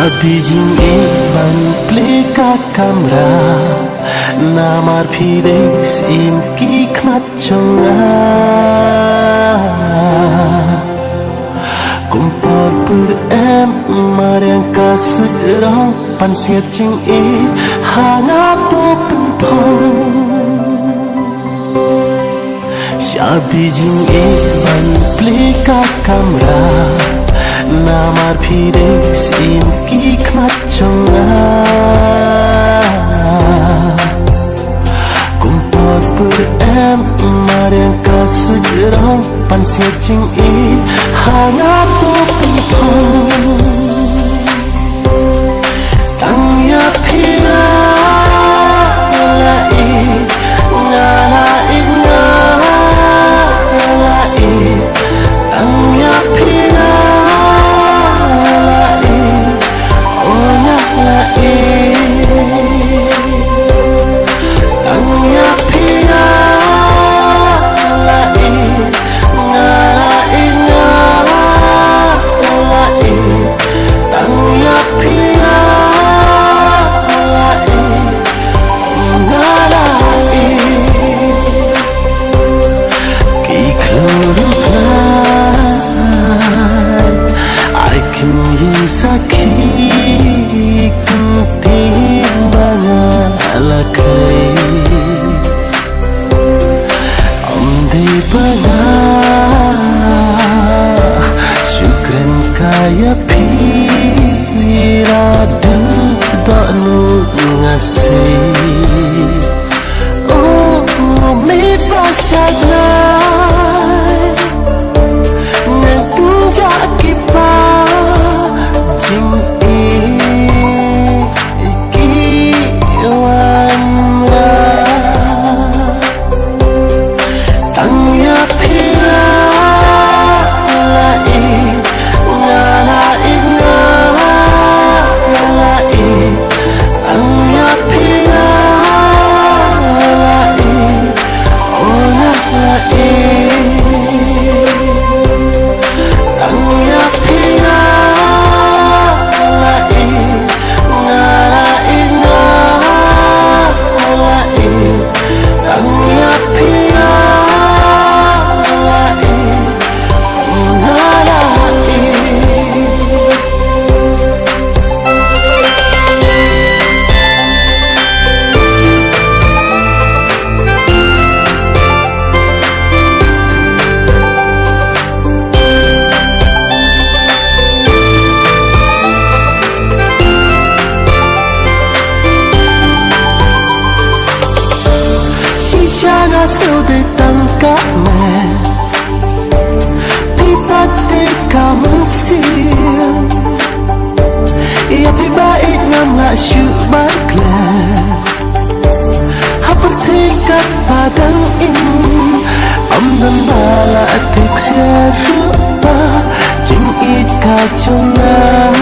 Abijing iban pleka kamera Namar Felix im kikmat chonga Kumpul per marang kasut rong pan siat ching hangat to penpong Abijing iban pleka kamera Namar Felix im kikmat chonga Kumpul per marang kasut rong pan siat ching hangat to penpong Tang ya pina lai ngalai ngalai Tang ya pina sakit timbangan alakai Omde banyak syukran kaya piradu danu ngasih Oh me pasagnai ngenjak kipa Shana sâu de tangka me Pipa de kamun sim Ya pipa it ngam la shu bakla Hapur tingkat padang in Am dan bala atik siya rupa Jing it kacungan